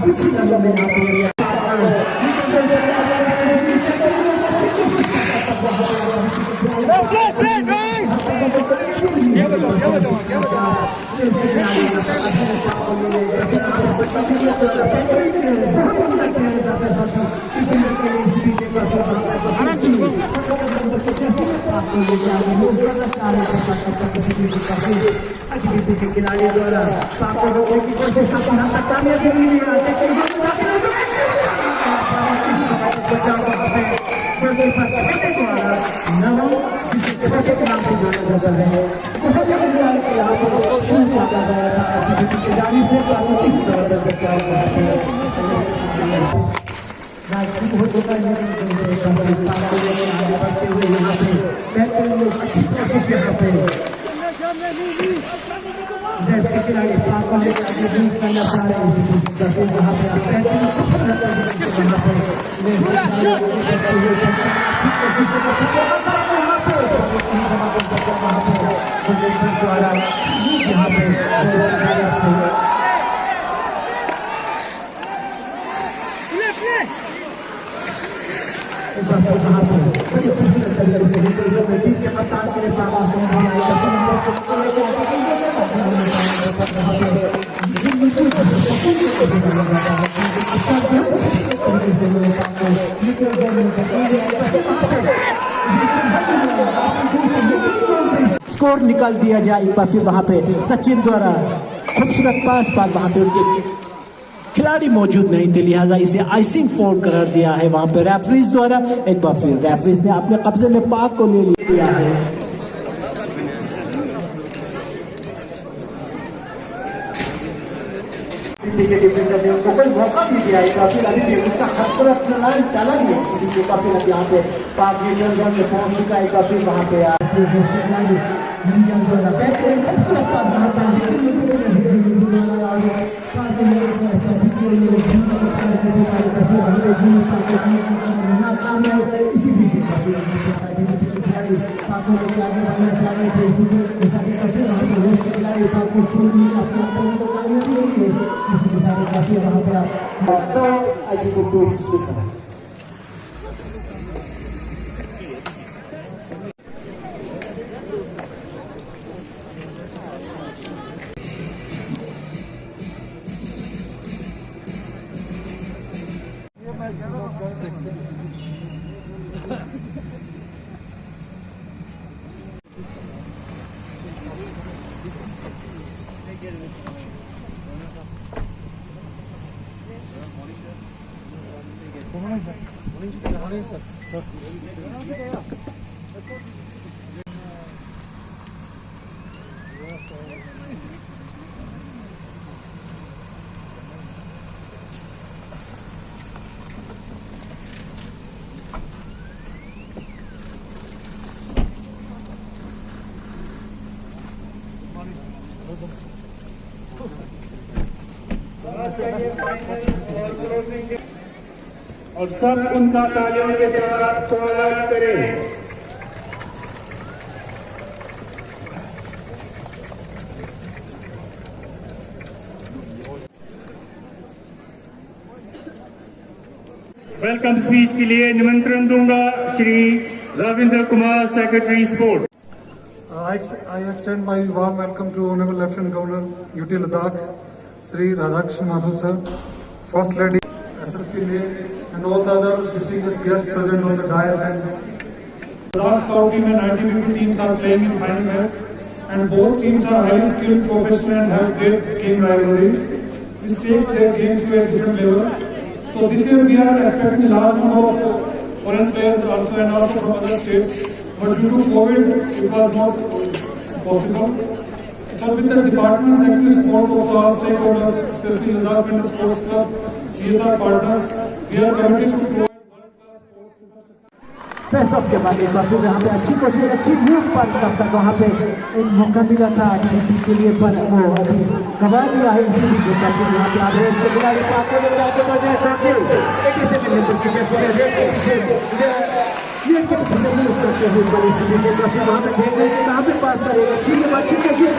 कुछ ही लम्बों में यहाँ पे के खिलाड़ी द्वारा सामने रोकने की कोशिश का कामयाबी नहीं मिला छोटे के नाम से जाना जाता है यहाँ पर शुरू किया जाता है से शुरू हो चुका है आगे बढ़ते हुए यहाँ पे कहते हैं लोग अच्छी कोशिश यहाँ पे जैसे खिलाड़ी पार वाले आगे दूर करना चाह रहे हैं वहाँ पे आप कहते हैं यहाँ पे स्कोर निकाल दिया जाए एक बार फिर वहां पे सचिन द्वारा खूबसूरत पास पर वहां पे उनके खिलाड़ी मौजूद नहीं थे, लिहाजा इसे आइसिंग फोल करार दिया है वहां पे रेफरीज द्वारा। एक बार फिर रेफरीज ने अपने कब्जे में पाक को ले लिया है। कोई मौका नहीं दिया काफी अभी उसका खतरा चला नहीं है काफी यहाँ पे पाक में पहुंच चुका है काफी वहां पे और सब उनका तालियों के साथ स्वागत करें। वेलकम स्पीच के लिए निमंत्रण दूंगा Shri Ravindra Kumar, secretary sport. I extend my warm welcome to Honorable Lieutenant Governor UT Ladakh, Sri Radhakrishnan Mathur sir, First Lady, SSP Lane, and all the other distinguished guests present on the dais and Ladakh Scout team and ITBP teams are playing in final match, and both teams are highly skilled, professional, and have great game rivalry. This takes their game to a different level. So this year we are expecting large number of foreign players also and also from other states. But due to COVID, it was not possible. So with the department's active support of all stakeholders, especially Ladakh Winter Sports Club, CSR partners, we are committed to provide world-class sports infrastructure. Face of के बाद एक बार फिर यहाँ पे अच्छी कोशिश, अच्छी move पर तब तक वहाँ पे एक मौका मिला था टीम के लिए, पर वो अभी गवा दिया है। इसी बीच एक बार फिर यहाँ पे आगे इसके खिलाड़ी आगे बढ़ रहे हैं, बढ़ 87 नंबर की जर्सी में रेड के पीछे रेड के पीछे मूव करते हुए बड़ी सी बीच एक बार फिर वहाँ पे देख रहे हैं कहाँ पे पास करेगा, अच्छी कोशिश।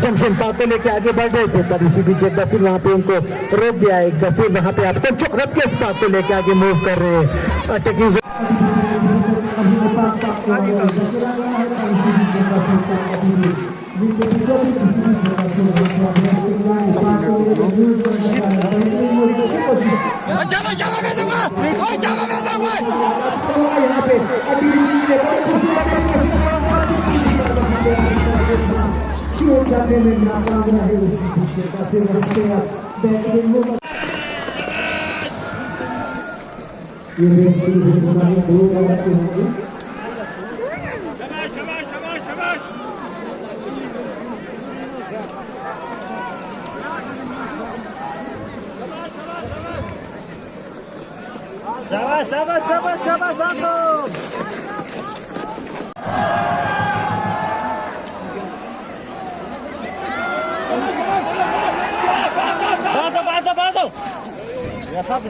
जमशेद पाक को लेके आगे बढ़ रहे थे, पर इसी बीच एक बार फिर वहाँ पे उनको रोक दिया। एक बार फिर वहाँ पे आपको चुकरब के पाक को लेके आगे मूव कर रहे हैं अटैकिंग। शाबाश Baldo! Já sabe.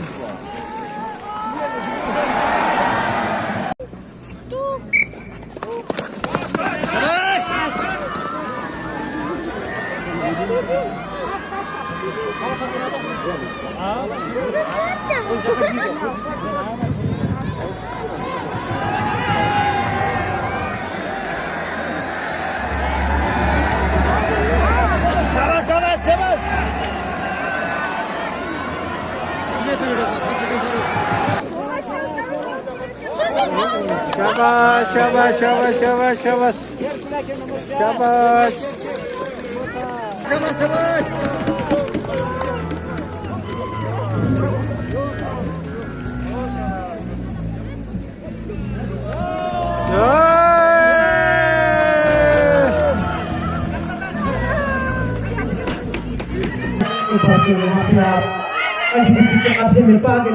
आपसे मिल पाएंगे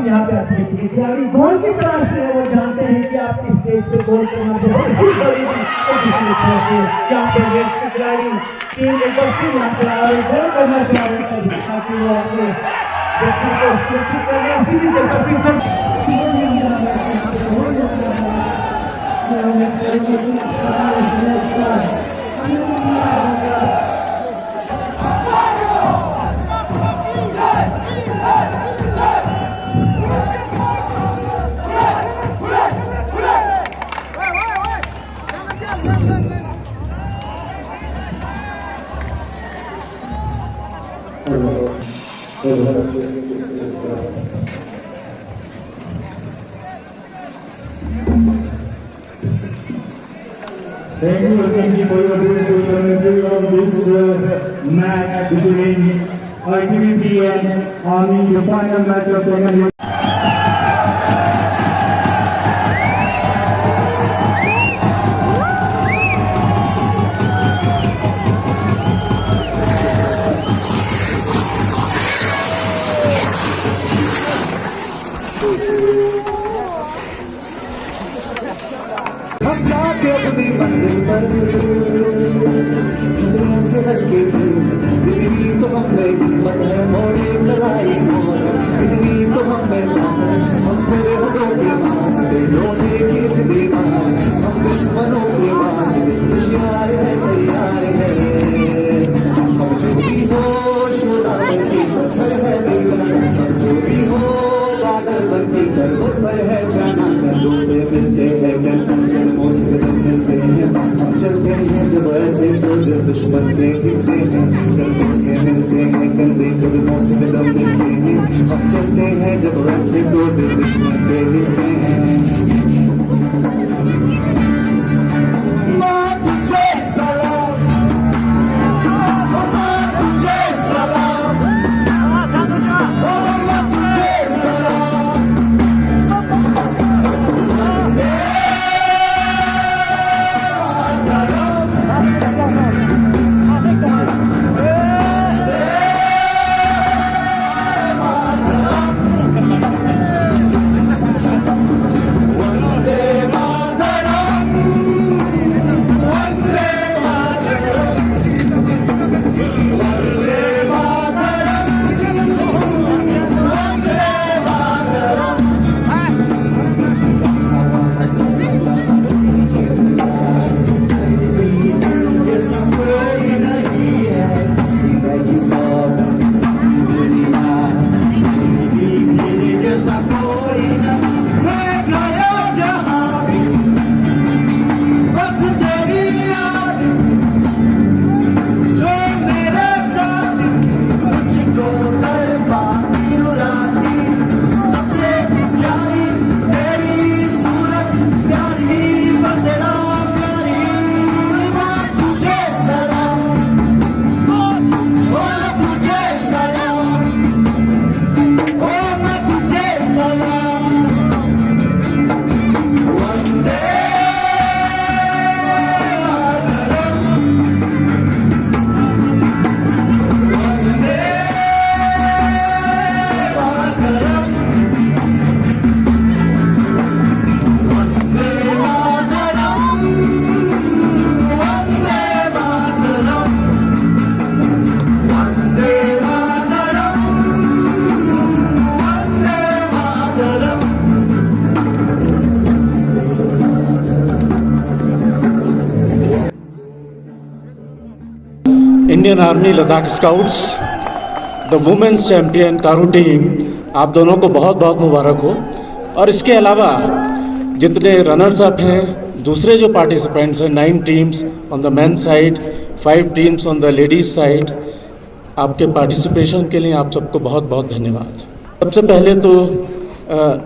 यहाँ पे आपके खिलाड़ी गोल की तलाश में वो जानते हैं कि आप इस स्टेज पे गोल करना बहुत ही जरूरी है। यहाँ पे रेड्स के खिलाड़ी टीम एक बार फिर यहाँ पे गोल करना चाह रहे हैं ताकि वो अपने व्यक्ति को सुरक्षित करने इसीलिए Thank you for your beautiful commentary on this match between ITBP and Army, the final match of second year. अपनी मंजिल पर खतरों से हंस के इतनी तो हमें हिम्मत है मोड़े कलाई मोड़ इतनी तो हमें ताकत हम सरहदों के वास्ते लोहे के दीवार हम दुश्मनों के वास्ते होशियार है तैयार है हम जो भी हो शोला बनके पत्थर है दिल हम जो भी हो बादल बनके पर्वत पर है जाना कंधों से मिलते हैं कदमों से कदम मिलते हैं हम चलते हैं जब ऐसे तो दिल दुश्मन पे गिरते हैं कंधों से मिलते हैं कंधे कदमों से कदम मिलते हैं हम चलते हैं जब ऐसे तो दिल दुश्मन पे गिरते हैं माँ तुझे सलाम माँ तुझे सलाम माँ तुझे सलाम Indian Army Ladakh Scouts the women's champion कारू टीम, आप दोनों को बहुत बहुत मुबारक हो। और इसके अलावा जितने रनर्स अप हैं, दूसरे जो पार्टिसिपेंट्स हैं, 9 teams on the main side, 5 teams on the ladies side, आपके पार्टिसिपेशन के लिए आप सबको बहुत बहुत धन्यवाद। सबसे पहले तो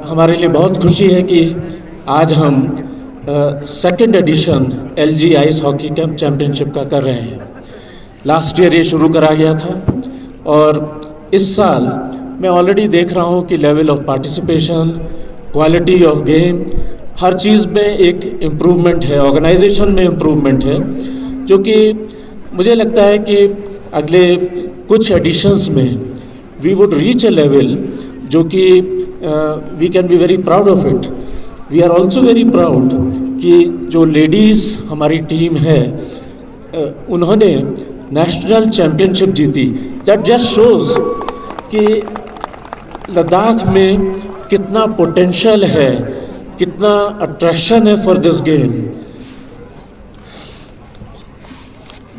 हमारे लिए बहुत खुशी है कि आज हम second edition LG ice hockey cup championship का कर रहे हैं। लास्ट ईयर ये शुरू करा गया था और इस साल मैं ऑलरेडी देख रहा हूँ कि level of participation, quality of game, हर चीज़ में एक इम्प्रूवमेंट है, ऑर्गेनाइजेशन में इम्प्रूवमेंट है, जो कि मुझे लगता है कि अगले कुछ एडिशंस में we would reach a level जो कि we can be very proud of it. We are also very proud कि जो लेडीज़ हमारी टीम है उन्होंने नेशनल चैम्पियनशिप जीती। दैट जस्ट शोज़ कि लद्दाख में कितना पोटेंशियल है, कितना अट्रैक्शन है फॉर दिस गेम।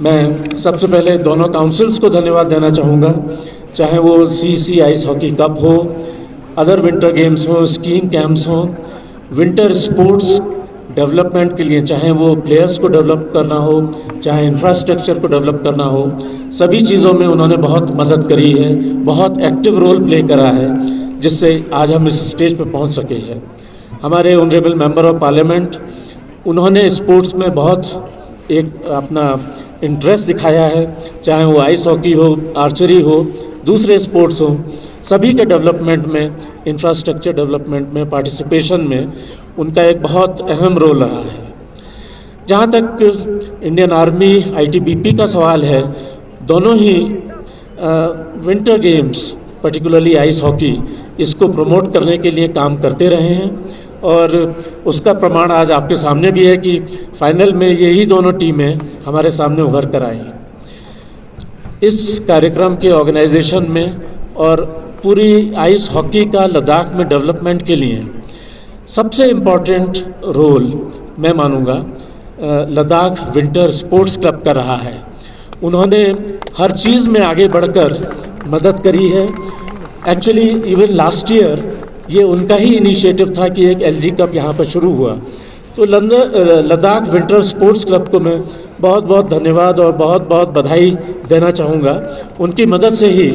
मैं सबसे पहले दोनों काउंसिल्स को धन्यवाद देना चाहूँगा, चाहे वो CC आइस हॉकी कप हो, अदर विंटर गेम्स हो, स्कीइंग कैंप्स हो, विंटर स्पोर्ट्स डेवलपमेंट के लिए, चाहे वो प्लेयर्स को डेवलप करना हो, चाहे इंफ्रास्ट्रक्चर को डेवलप करना हो, सभी चीज़ों में उन्होंने बहुत मदद करी है, बहुत एक्टिव रोल प्ले करा है, जिससे आज हम इस स्टेज पर पहुंच सके हैं। हमारे ऑनरेबल मेंबर ऑफ पार्लियामेंट, उन्होंने स्पोर्ट्स में बहुत एक अपना इंटरेस्ट दिखाया है, चाहे वो आइस हॉकी हो, आर्चरी हो, दूसरे स्पोर्ट्स हो, सभी के डेवलपमेंट में, इंफ्रास्ट्रक्चर डेवलपमेंट में, पार्टिसिपेशन में उनका एक बहुत अहम रोल रहा है। जहाँ तक इंडियन आर्मी ITBP का सवाल है, दोनों ही winter games, particularly ice hockey, इसको प्रमोट करने के लिए काम करते रहे हैं और उसका प्रमाण आज आपके सामने भी है कि फाइनल में यही दोनों टीमें हमारे सामने उभर कर आई। इस कार्यक्रम के ऑर्गेनाइजेशन में और पूरी आइस हॉकी का लद्दाख में डेवलपमेंट के लिए सबसे इम्पॉर्टेंट रोल मैं मानूंगा लद्दाख विंटर स्पोर्ट्स क्लब का रहा है। उन्होंने हर चीज़ में आगे बढ़कर मदद करी है। एक्चुअली इवन लास्ट ईयर ये उनका ही इनिशिएटिव था कि एक LG कप यहाँ पर शुरू हुआ। तो लद्दाख विंटर स्पोर्ट्स क्लब को मैं बहुत बहुत धन्यवाद और बहुत बहुत बधाई देना चाहूँगा। उनकी मदद से ही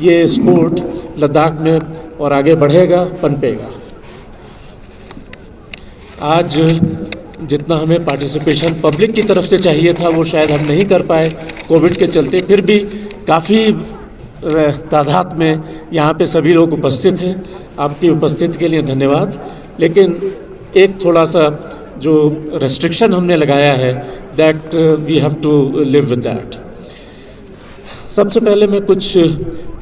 ये स्पोर्ट लद्दाख में और आगे बढ़ेगा, पनपेगा। आज जितना हमें पार्टिसिपेशन पब्लिक की तरफ से चाहिए था वो शायद हम नहीं कर पाए कोविड के चलते, फिर भी काफ़ी तादाद में यहाँ पे सभी लोग उपस्थित हैं। आपकी उपस्थिति के लिए धन्यवाद। लेकिन एक थोड़ा सा जो रेस्ट्रिक्शन हमने लगाया है that we have to live with that. सबसे पहले मैं कुछ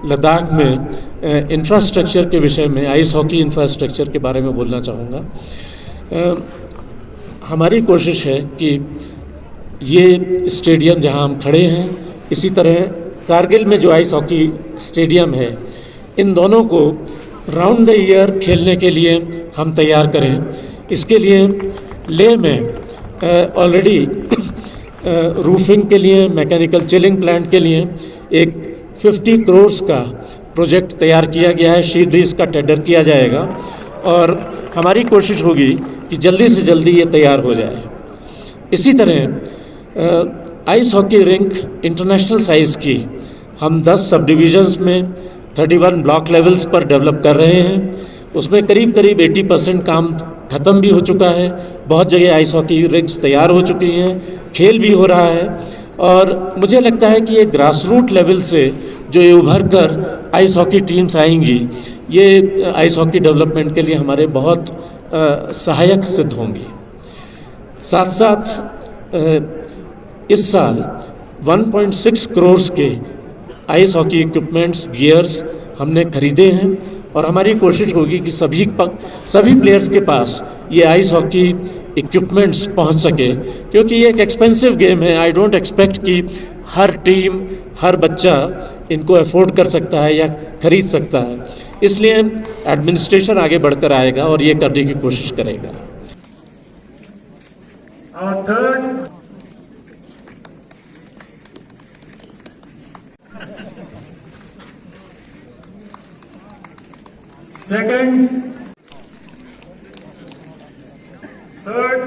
लद्दाख में इंफ्रास्ट्रक्चर के विषय में, आइस हॉकी इंफ्रास्ट्रक्चर के बारे में बोलना चाहूँगा। हमारी कोशिश है कि ये स्टेडियम जहाँ हम खड़े हैं, इसी तरह कारगिल में जो आइस हॉकी स्टेडियम है, इन दोनों को राउंड द ईयर खेलने के लिए हम तैयार करें। इसके लिए लेह में ऑलरेडी रूफिंग के लिए, मैकेनिकल चिलिंग प्लांट के लिए एक 50 करोड़ का प्रोजेक्ट तैयार किया गया है। शीघ्र ही इसका टेंडर किया जाएगा और हमारी कोशिश होगी कि जल्दी से जल्दी ये तैयार हो जाए। इसी तरह ice hockey rink international size की हम 10 सब डिविजन्स में 31 ब्लॉक लेवल्स पर डेवलप कर रहे हैं। उसमें करीब करीब 80% काम ख़त्म भी हो चुका है। बहुत जगह आइस हॉकी रिंक्स तैयार हो चुकी हैं, खेल भी हो रहा है। और मुझे लगता है कि ये ग्रास रूट लेवल से जो ये उभर कर आइस हॉकी टीम्स आएंगी, ये आइस हॉकी डेवलपमेंट के लिए हमारे बहुत सहायक सिद्ध होंगी। साथ साथ इस साल 1.6 करोड़ के आइस हॉकी इक्विपमेंट्स, गियर्स हमने खरीदे हैं और हमारी कोशिश होगी कि सभी प्लेयर्स के पास ये आइस हॉकी इक्विपमेंट्स पहुंच सके, क्योंकि ये एक एक्सपेंसिव गेम है। आई डोंट एक्सपेक्ट कि हर टीम, हर बच्चा इनको अफोर्ड कर सकता है या खरीद सकता है। इसलिए एडमिनिस्ट्रेशन आगे बढ़कर आएगा और ये करने की कोशिश करेगा। Our third second, third,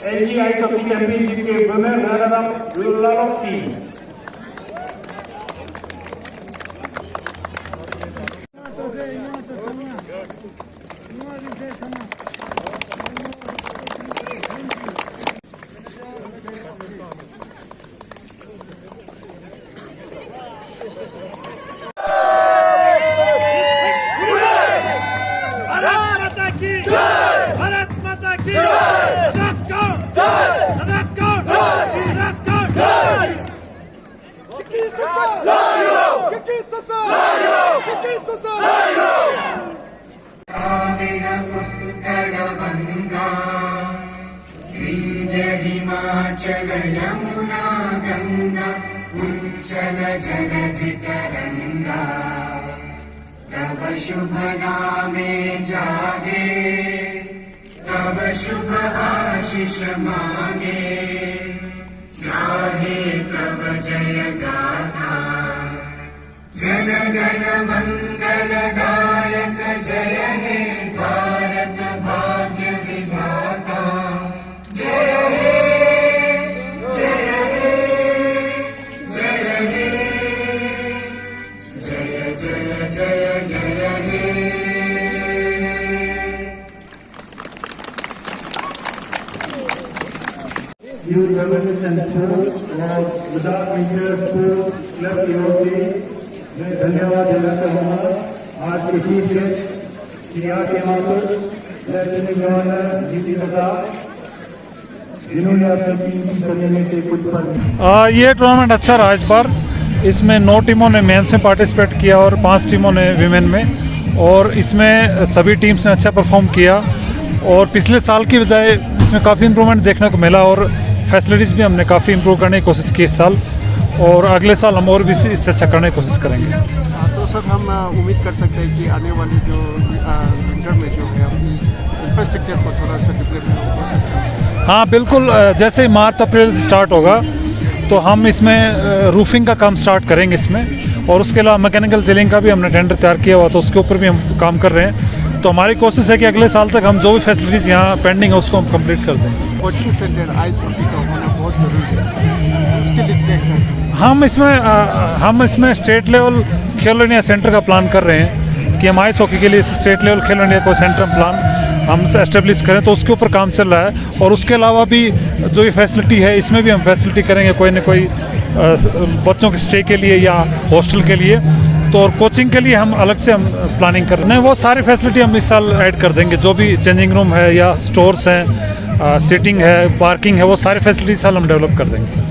LG Ice Hockey Championship के winner runner-up Ladakh team. Himachal Yamuna Ganga उच्चल जलधि तरंगा तव शुभ नामे जागे तव शुभ आशीष मांगे गाहे तव जय गाथा जन गण मंगल दायक जय हे भारत भाग्य विधाता जय हे जय हे जय हे जय जय जय जय हे। Youth Services and Sports और लद्दाख विंटर स्पोर्ट्स क्लब की ओर से मैं धन्यवाद देना चाहूँगा। आज के चीफ गेस्ट श्री आर के माथुर, लेफ्टिनेंट गवर्नर जीटी प्रसाद, जिन्होंने अपनी टीम की सरजमी से कुछ पर ये टूर्नामेंट अच्छा रहा इस बार। इसमें 9 टीमों ने मेंस में पार्टिसिपेट किया और 5 टीमों ने विमेन में, और इसमें सभी टीम्स ने अच्छा परफॉर्म किया और पिछले साल की बजाय इसमें काफ़ी इम्प्रूवमेंट देखने को मिला और फैसिलिटीज़ भी हमने काफ़ी इम्प्रूव करने की कोशिश की इस साल, और अगले साल हम और भी इससे अच्छा करने की कोशिश करेंगे। तो सर हम उम्मीद कर सकते हैं कि आने वाली जो विंटर में जो है इंफ्रास्ट्रक्चर को थोड़ा सा डेवलपमेंट हो सकता है। हाँ बिल्कुल, जैसे ही मार्च अप्रैल से स्टार्ट होगा तो हम इसमें रूफिंग का काम स्टार्ट करेंगे इसमें, और उसके अलावा मैकेनिकल जेलिंग का भी हमने टेंडर तैयार किया हुआ, तो उसके ऊपर भी हम काम कर रहे हैं। तो हमारी कोशिश है कि अगले साल तक हम जो भी फैसिलिटीज़ यहाँ पेंडिंग है उसको हम कंप्लीट कर दें। कोचिंग सेंटर आइस हॉकी का होना बहुत ज़रूरी है, उसके लिए क्या करें? हम इसमें स्टेट लेवल खेलो इंडिया सेंटर का प्लान कर रहे हैं कि हम आइस हॉकी के लिए स्टेट लेवल खेलो इंडिया को सेंटर प्लान हम एस्टेब्लिश करें, तो उसके ऊपर काम चल रहा है। और उसके अलावा भी जो ये फैसिलिटी है इसमें भी हम फैसिलिटी करेंगे कोई ना कोई बच्चों के स्टे के लिए या हॉस्टल के लिए, तो और कोचिंग के लिए हम अलग से हम प्लानिंग कर रहे हैं। वो सारी फैसिलिटी हम इस साल ऐड कर देंगे, जो भी चेंजिंग रूम है या स्टोर्स हैं, सीटिंग है, पार्किंग है, वो सारी फैसिलिटी इस साल हम डेवलप कर देंगे।